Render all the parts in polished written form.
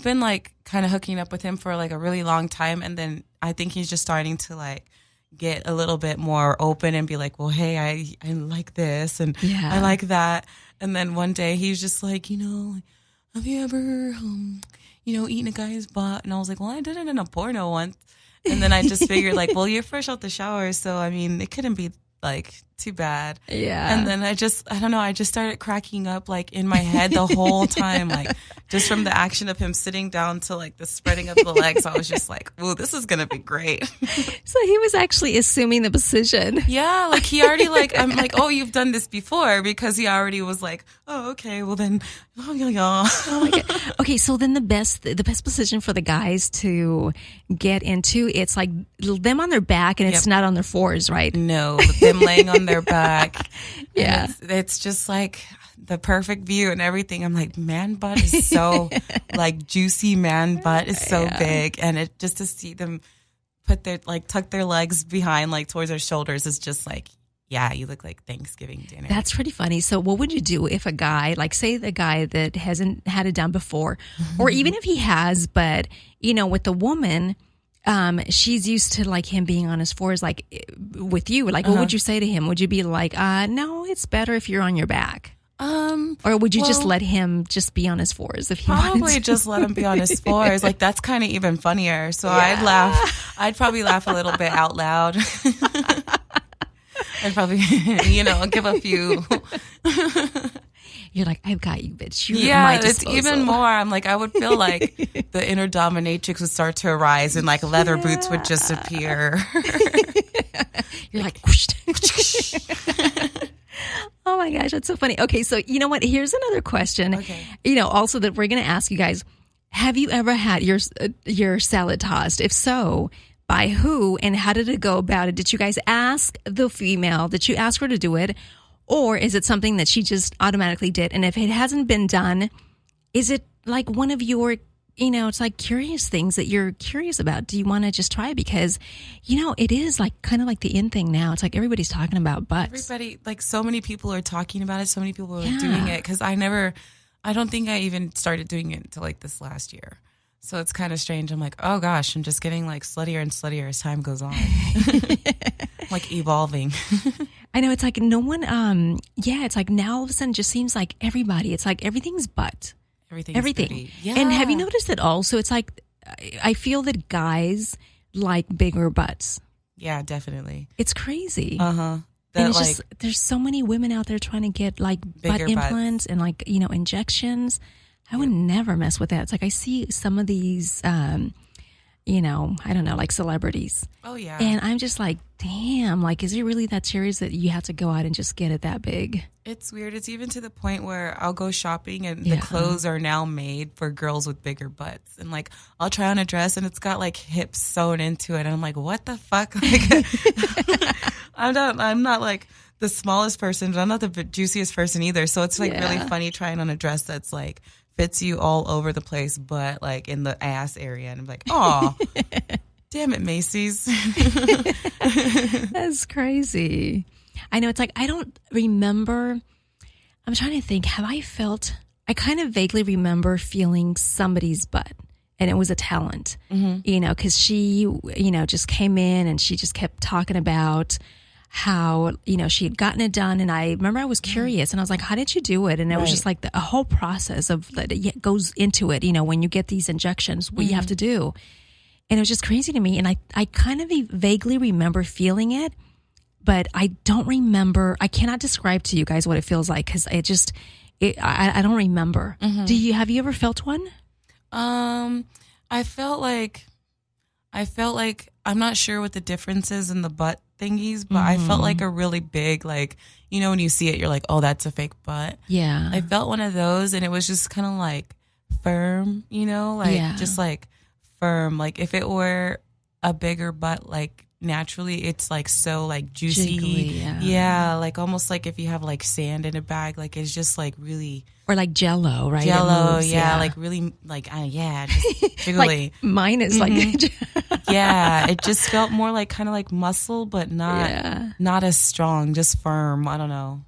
been like kind of hooking up with him for like a really long time, and then I think he's just starting to like get a little bit more open and be like, well, hey, I like this and I like that. And then one day he's just like, have you ever, eaten a guy's butt? And I was like, well, I did it in a porno once. And then I just figured like, well, you're fresh out the shower. So, I mean, it couldn't be like too bad. Yeah. And then I don't know, I just started cracking up like in my head the whole time, like just from the action of him sitting down to like the spreading of the legs. I was just like, ooh, this is going to be great. So he was actually assuming the position. Yeah. Like he already like, I'm like, oh, you've done this before, because he already was like, oh, okay, well then, oh my God. Okay. So then the best position for the guys to get into, it's like them on their back and it's not on their fours, right? No, them laying on their back. Yeah. It's just like the perfect view and everything. I'm like, man butt is so like juicy, man butt is so big. And it just to see them tuck their legs behind like towards their shoulders is just like, yeah, you look like Thanksgiving dinner. That's pretty funny. So what would you do if a guy, like say the guy that hasn't had it done before, or even if he has, but with the woman, she's used to like him being on his fours, like with you, like what would you say to him? Would you be like, no, it's better if you're on your back? Or would you just let him just be on his fours if he probably wanted to? Just let him be on his fours. Like that's kind of even funnier. So I'd probably laugh a little bit out loud. I'd probably, give a few. You're like, I've got you, bitch. You're it's even more. I'm like, I would feel like the inner dominatrix would start to arise and like leather boots would just appear. You're like, whoosh. Oh my gosh, that's so funny. Okay, so you know what? Here's another question. Okay. Also that we're going to ask you guys. Have you ever had your salad tossed? If so, by who and how did it go about it? Did you guys ask the female? Did you ask her to do it? Or is it something that she just automatically did? And if it hasn't been done, is it like one of your, it's like curious things that you're curious about? Do you want to just try it? Because, it is like kind of like the in thing now. It's like everybody's talking about butts. Everybody, like so many people are talking about it. So many people are doing it. Because I don't think I even started doing it until like this last year. So it's kind of strange. I'm like, oh gosh, I'm just getting like sluttier and sluttier as time goes on. Like evolving. I know, it's like no one, it's like now all of a sudden it just seems like everybody, it's like everything's butt. Everything. Yeah. And have you noticed that also? It's like, I feel that guys like bigger butts. Yeah, definitely. It's crazy. Uh-huh. And it's just, there's so many women out there trying to get like butt implants and like, injections. I would never mess with that. It's like I see some of these, I don't know, like celebrities. Oh, yeah. And I'm just like, damn, like, is it really that serious that you have to go out and just get it that big? It's weird. It's even to the point where I'll go shopping and the clothes are now made for girls with bigger butts. And like, I'll try on a dress and it's got like hips sewn into it. And I'm like, what the fuck? Like, I'm not like the smallest person, but I'm not the juiciest person either. So it's like really funny trying on a dress that's like, fits you all over the place, but like in the ass area. And I'm like, oh, damn it, Macy's. That's crazy. I know, it's like, I don't remember. I'm trying to think, I kind of vaguely remember feeling somebody's butt. And it was a talent, because she, just came in and she just kept talking about how, she had gotten it done. And I remember I was curious and I was like, how did you do it? And it was just like a whole process of that it goes into it, when you get these injections, what you have to do. And it was just crazy to me. And I kind of vaguely remember feeling it, but I don't remember. I cannot describe to you guys what it feels like because I don't remember. Have you ever felt one? I felt like I'm not sure what the difference is in the butt thingies, but I felt like a really big, like, when you see it, you're like, oh, that's a fake butt. Yeah. I felt one of those and it was just kind of like firm, just like firm. Like if it were a bigger butt, like naturally it's like so like juicy. Jiggly, yeah. Like almost like if you have like sand in a bag, like it's just like really. Or like Jello, right? Jello, like really like, just jiggly. Like mine is like. Yeah, it just felt more like kind of like muscle, but not as strong, just firm. I don't know.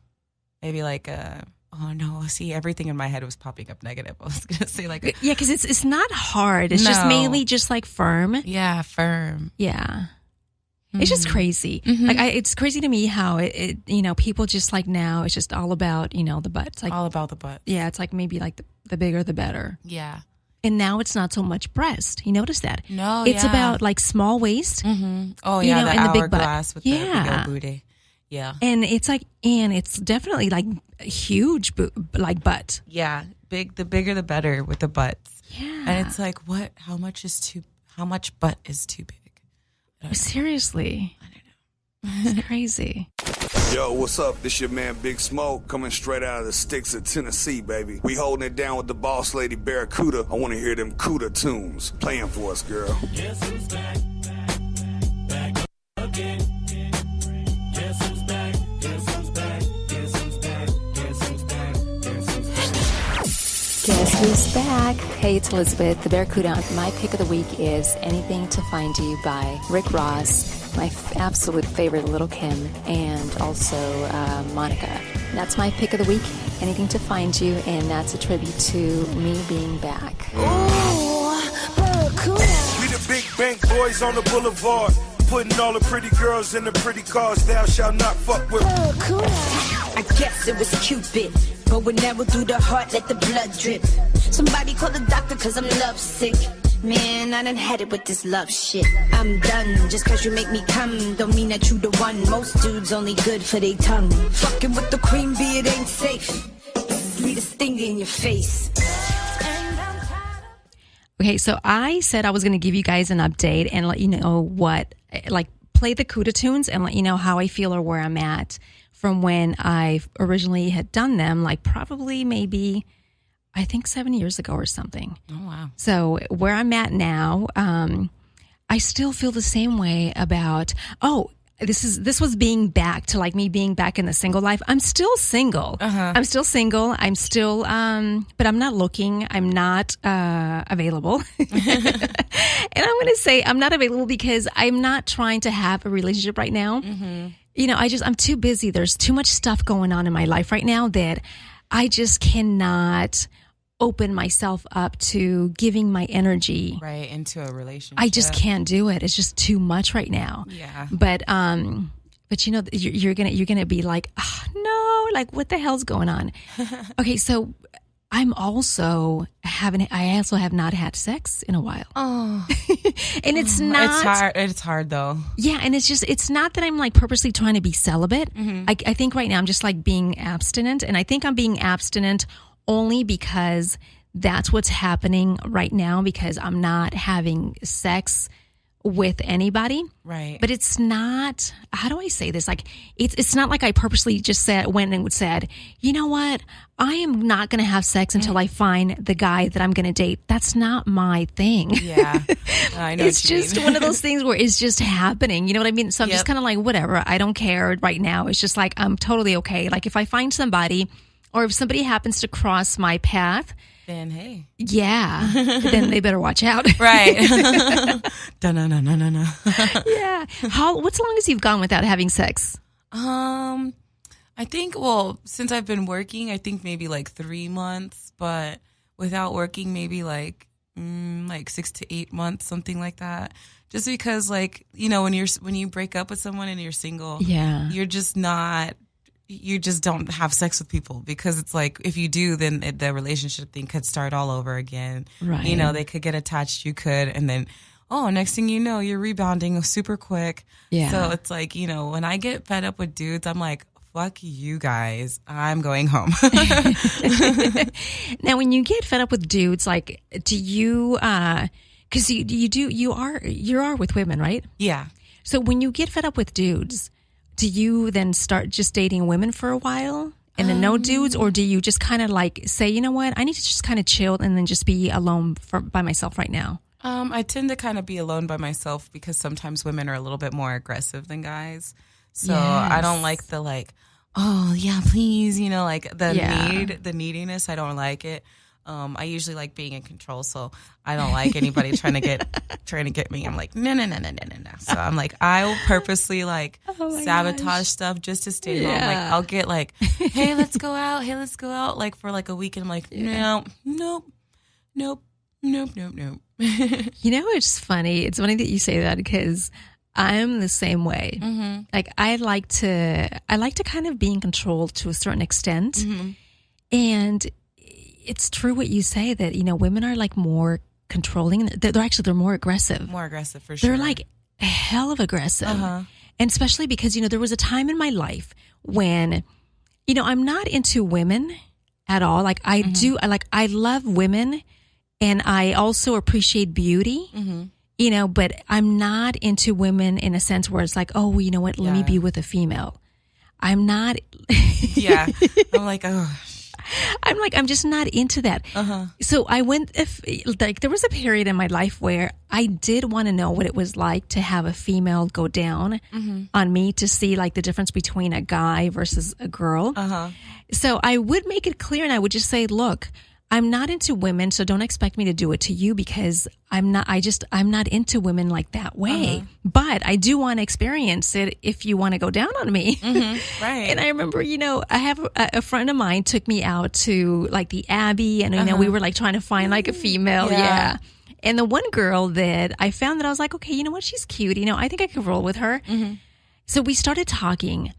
Maybe like Oh no! See, everything in my head was popping up negative. I was gonna say like, yeah, because it's not hard. It's just mainly just like firm. Yeah, firm. Yeah, it's just crazy. Like it's crazy to me how it people just like now it's just all about the butt. It's like all about the butt. Yeah, it's like maybe like the bigger the better. Yeah. And now it's not so much breast. You notice that? No, it's about like small waist. Oh yeah, the and the big hourglass butt. with the big old booty. Yeah. And it's like, and it's definitely like a huge like butt. Yeah. The bigger the better with the butts. Yeah. And it's like, how much butt is too big? Seriously. I don't know. It's crazy. Yo, what's up? This your man Big Smoke coming straight out of the sticks of Tennessee, baby. We holding it down with the boss lady Barracuda. I want to hear them Cuda tunes playing for us, girl. Guess who's back? Back again. Guess who's back? Guess who's back? Guess who's back? Guess who's back? Guess who's back? Guess who's back? Hey, it's Elizabeth, the Barracuda. My pick of the week is Anything to Find You by Rick Ross, my absolute favorite Little Kim, and also Monica. That's my pick of the week, Anything to Find You, and that's a tribute to me being back. Ooh, Barracuda. We the big bank boys on the boulevard, putting all the pretty girls in the pretty cars. Thou shalt not fuck with Barracuda. I guess it was Cupid, but would never through the heart let the blood drip. Somebody call the doctor cause I'm lovesick. Man, I done had it with this love shit. I'm done, just cause you make me come don't mean that you the one. Most dudes only good for they tongue. Fucking with the queen bee, it ain't safe. Sweetest thing in your face. Okay, so I said I was going to give you guys an update and let you know play the Cuda tunes and let you know how I feel or where I'm at from when I originally had done them, like probably maybe, I think 7 years ago or something. Oh, wow. So where I'm at now, I still feel the same way about, this was being back to like me being back in the single life. I'm still single. I'm still single. I'm still, but I'm not looking. I'm not available. And I'm going to say I'm not available because I'm not trying to have a relationship right now. I'm too busy. There's too much stuff going on in my life right now that I just cannot open myself up to giving my energy right into a relationship. I just can't do it. It's just too much right now. Yeah. But you're gonna be like, oh, no, like what the hell's going on? Okay, so I also have not had sex in a while. Oh, and it's not. It's hard. It's hard though. Yeah, and it's not that I'm like purposely trying to be celibate. I think right now I'm just like being abstinent, and I think I'm being abstinent only because that's what's happening right now because I'm not having sex with anybody. Right. But it's not, how do I say this? Like, it's not like I purposely just went and said, you know what? I am not going to have sex until I find the guy that I'm going to date. That's not my thing. Yeah. I know It's what you just mean. one of those things where it's just happening. You know what I mean? So I'm just kind of like, whatever. I don't care right now. It's just like, I'm totally okay. Like if I find somebody or if somebody happens to cross my path, then hey. yeah, then they better watch out. Right. No. Yeah. What's the longest you've gone without having sex? I think, since I've been working, I think maybe like 3 months, but without working, maybe like 6 to 8 months, something like that. Just because when you break up with someone and you're single, Yeah. you just don't have sex with people because it's like if you do, then the relationship thing could start all over again. Right. They could get attached, you could, and then next thing you know, you're rebounding super quick. Yeah. So it's like, when I get fed up with dudes, I'm like, fuck you guys, I'm going home. Now, when you get fed up with dudes, like, do you? Because you are with women, right? Yeah. So when you get fed up with dudes, do you then start just dating women for a while and then no dudes, or do you just kind of like say, you know what, I need to just kind of chill and then just be alone by myself right now? I tend to kind of be alone by myself because sometimes women are a little bit more aggressive than guys. So I don't like the like, oh yeah, please, the neediness. I don't like it. I usually like being in control, so I don't like anybody trying to get me. I'm like, no. So I'm like, I will purposely like sabotage stuff just to stay home. Like I'll get like, hey, let's go out, like for like a week, and I'm like, nope. You know, it's funny. It's funny that you say that because I'm the same way. Mm-hmm. Like I like to kind of be in control to a certain extent, and it's true what you say that, you know, women are like more controlling. They're more aggressive. More aggressive for sure. They're like hell of aggressive. And especially because, you know, there was a time in my life when, you know, I'm not into women at all. Like I love women and I also appreciate beauty, you know, but I'm not into women in a sense where it's like, oh, you know what, let me be with a female. I'm not. I'm just not into that. So I there was a period in my life where I did want to know what it was like to have a female go down on me to see like the difference between a guy versus a girl. So I would make it clear and I would just say, look, I'm not into women, so don't expect me to do it to you because I'm not into women like that way. But I do want to experience it if you want to go down on me. Right. And I remember, you know, I have a friend of mine took me out to like the Abbey and, you know, we were like trying to find like a female. Yeah. And the one girl that I found that I was like, okay, you know what? She's cute. You know, I think I could roll with her. So we started talking.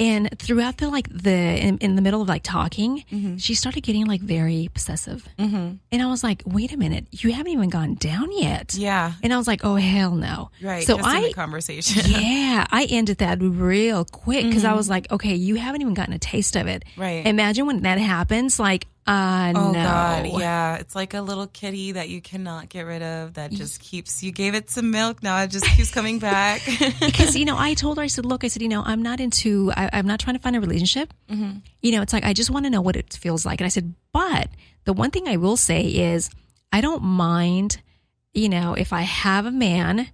And throughout in the middle of like talking, she started getting like very possessive. And I was like, wait a minute, you haven't even gone down yet. Yeah. And I was like, oh, hell no. Right. So just in the conversation. I ended that real quick because I was like, okay, you haven't even gotten a taste of it. Right. Imagine when that happens, like, oh, no. God. Yeah. It's like a little kitty that you cannot get rid of that just keeps, you gave it some milk. Now it just keeps coming back. Because, you know, I told her, I said, look, you know, I'm not trying to find a relationship. You know, it's like, I just want to know what it feels like. And I said, but the one thing I will say is I don't mind, you know, if I have a man,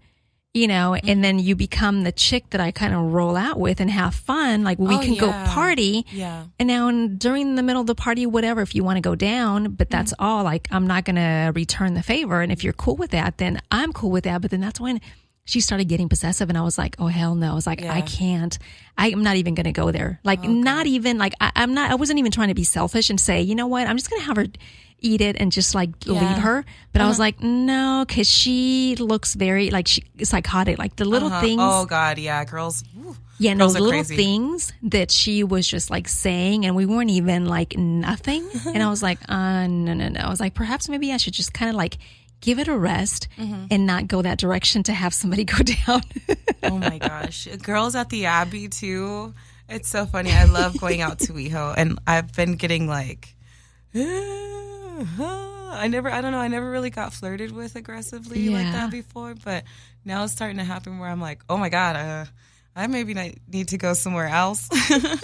you know, and then you become the chick that I kind of roll out with and have fun. Like we can go party. Yeah. And now during the middle of the party, whatever, if you want to go down, but that's all, like, I'm not going to return the favor. And if you're cool with that, then I'm cool with that. But then that's when she started getting possessive and I was like, oh, hell no. I was like, I can't, I'm not even going to go there. Like, even like, I wasn't even trying to be selfish and say, you know what, I'm just going to have her eat it and just like leave her. But I was like, no, because she looks very like psychotic. Like the little things. Oh God, yeah, girls. Yeah, girls those little crazy. things that she was just like saying, and we weren't even like nothing. And I was like, no. I was like, perhaps maybe I should just kind of like give it a rest and not go that direction to have somebody go down. Oh my gosh, girls at the Abbey too. It's so funny. I love going out to WeHo, and I've been getting like. I never really got flirted with aggressively like that before, but now it's starting to happen where I'm like, oh my God, I maybe need to go somewhere else.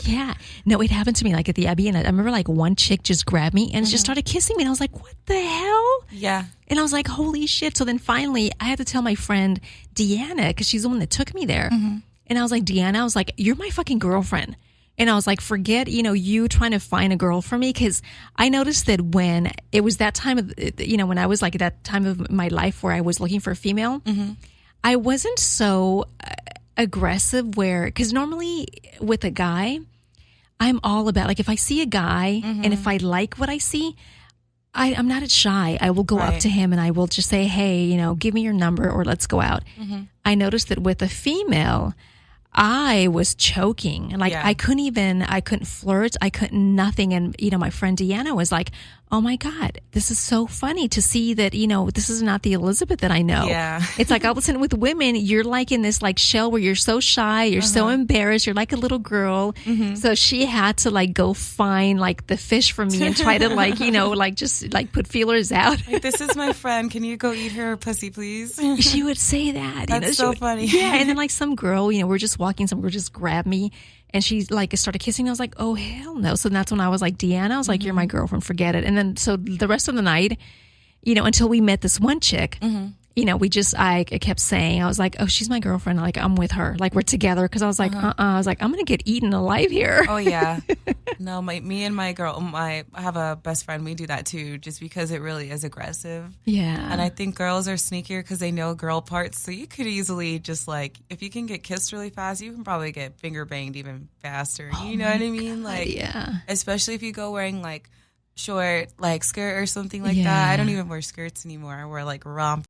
Yeah. No, it happened to me like at the Abbey, and I remember like one chick just grabbed me and just started kissing me, and I was like, what the hell? Yeah. And I was like, holy shit. So then finally I had to tell my friend Deanna, because she's the one that took me there. And I was like, Deanna, I was like, you're my fucking girlfriend. And I was like, forget, you know, you trying to find a girl for me. Because I noticed that when it was that time of, you know, when I was like at that time of my life where I was looking for a female, I wasn't so aggressive because normally with a guy, I'm all about, like, if I see a guy and if I like what I see, I'm not shy. I will go up to him and I will just say, hey, you know, give me your number or let's go out. I noticed that with a female, I was choking and like I couldn't flirt. I couldn't nothing. And, you know, my friend Deanna was like, oh my God, this is so funny to see that, you know, this is not the Elizabeth that I know. Yeah. It's like all of a sudden with women, you're like in this like shell where you're so shy, you're so embarrassed, you're like a little girl. So she had to like go find like the fish for me and try to like, you know, like just like put feelers out. Like, this is my friend. Can you go eat her pussy, please? She would say that. That's so funny. Yeah. And then like some girl, you know, we're just walking, some girl just grabbed me. And she like started kissing me. I was like, oh, hell no. So that's when I was like, Deanna, I was like, you're my girlfriend, forget it. And then so the rest of the night, you know, until we met this one chick, you know, I kept saying, I was like, oh, she's my girlfriend. Like, I'm with her. Like, we're together. Cause I was like, I was like, I'm going to get eaten alive here. Oh yeah. No, me and my girl, I have a best friend. We do that too, just because it really is aggressive. Yeah. And I think girls are sneakier because they know girl parts. So you could easily just like, if you can get kissed really fast, you can probably get finger banged even faster. You know what I mean? Like, yeah. especially if you go wearing like short, like skirt or something like that. I don't even wear skirts anymore. I wear like romp